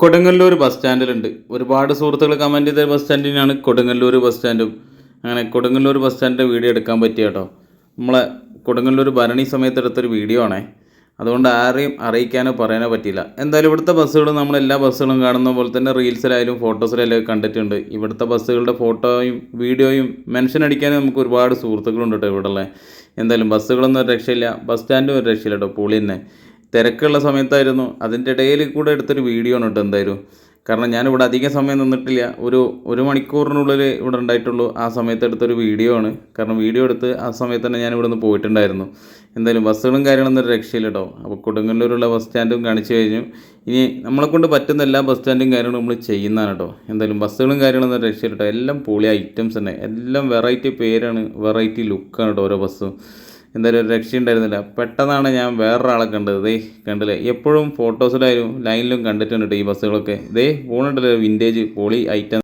Kodungallur bus സ്റ്റാൻഡിലുണ്ട്. ഒരുപാട് സുഹൃത്തുക്കൾ comment ചെയ്ത ബസ് സ്റ്റാൻഡിനാണ് കൊടുങ്ങല്ലൂർ ബസ് സ്റ്റാൻഡും. അങ്ങനെ കൊടുങ്ങല്ലൂർ ബസ് സ്റ്റാൻഡിൻ്റെ വീഡിയോ എടുക്കാൻ പറ്റിയ കേട്ടോ. നമ്മളെ കൊടുങ്ങല്ലൂർ ഭരണി സമയത്ത് എടുത്തൊരു വീഡിയോ ആണേ. അതുകൊണ്ട് ആരെയും അറിയിക്കാനോ പറയാനോ പറ്റിയില്ല. എന്തായാലും ഇവിടുത്തെ ബസ്സുകൾ നമ്മളെല്ലാ ബസ്സുകളും കാണുന്ന പോലെ തന്നെ റീൽസിലായാലും ഫോട്ടോസിലായാലും കണ്ടിട്ടുണ്ട്. ഇവിടുത്തെ ബസ്സുകളുടെ ഫോട്ടോയും വീഡിയോയും മെൻഷൻ അടിക്കാനും നമുക്ക് ഒരുപാട് സുഹൃത്തുക്കളുണ്ട് കേട്ടോ ഇവിടെ ഉള്ളത്. എന്തായാലും ബസ്സുകളൊന്നും ഒരു രക്ഷയില്ല, ബസ് സ്റ്റാൻഡും ഒരു രക്ഷയില്ല കേട്ടോ. പൊളി തന്നെ. തിരക്കുള്ള സമയത്തായിരുന്നു, അതിൻ്റെ ഇടയിൽ കൂടെ എടുത്തൊരു വീഡിയോ ആണ് കേട്ടോ. എന്തായാലും കാരണം ഞാനിവിടെ അധികം സമയം നിന്നിട്ടില്ല, ഒരു മണിക്കൂറിനുള്ളിൽ ഇവിടെ ഉണ്ടായിട്ടുള്ളൂ. ആ സമയത്ത് എടുത്തൊരു വീഡിയോ ആണ്. കാരണം വീഡിയോ എടുത്ത് ആ സമയത്ത് തന്നെ ഞാൻ ഇവിടെ നിന്ന് പോയിട്ടുണ്ടായിരുന്നു. എന്തായാലും ബസ്സുകളും കാര്യങ്ങളൊന്നും ഒരു രക്ഷയില്ല കേട്ടോ. അപ്പോൾ കൊടുങ്ങല്ലൂരുള്ള ബസ് സ്റ്റാൻഡും കാണിച്ചു കഴിഞ്ഞു. ഇനി നമ്മളെക്കൊണ്ട് പറ്റുന്ന എല്ലാ ബസ് സ്റ്റാൻഡും കാര്യങ്ങളും നമ്മൾ ചെയ്യുന്നതാണ് കേട്ടോ. എന്തായാലും ബസ്സുകളും കാര്യങ്ങളൊന്നും ഒരു രക്ഷയില്ല കേട്ടോ. എല്ലാം പൊളി ഐറ്റംസ് തന്നെ, എല്ലാം വെറൈറ്റി പേരാണ്, വെറൈറ്റി ലുക്കാണ് കേട്ടോ ഓരോ ബസ്സും. എന്തായാലും ഒരു രക്ഷയുണ്ടായിരുന്നില്ല. പെട്ടെന്നാണ് ഞാൻ വേറൊരാളെ കണ്ടത്. ദേ കണ്ടില്ലേ, എപ്പോഴും ഫോട്ടോസിലായാലും ലൈനിലും കണ്ടിട്ടുണ്ട് ഈ ബസ്സുകളൊക്കെ. ദേ പോകുന്നുണ്ടല്ലോ വിൻറ്റേജ് പൊളി ഐറ്റം.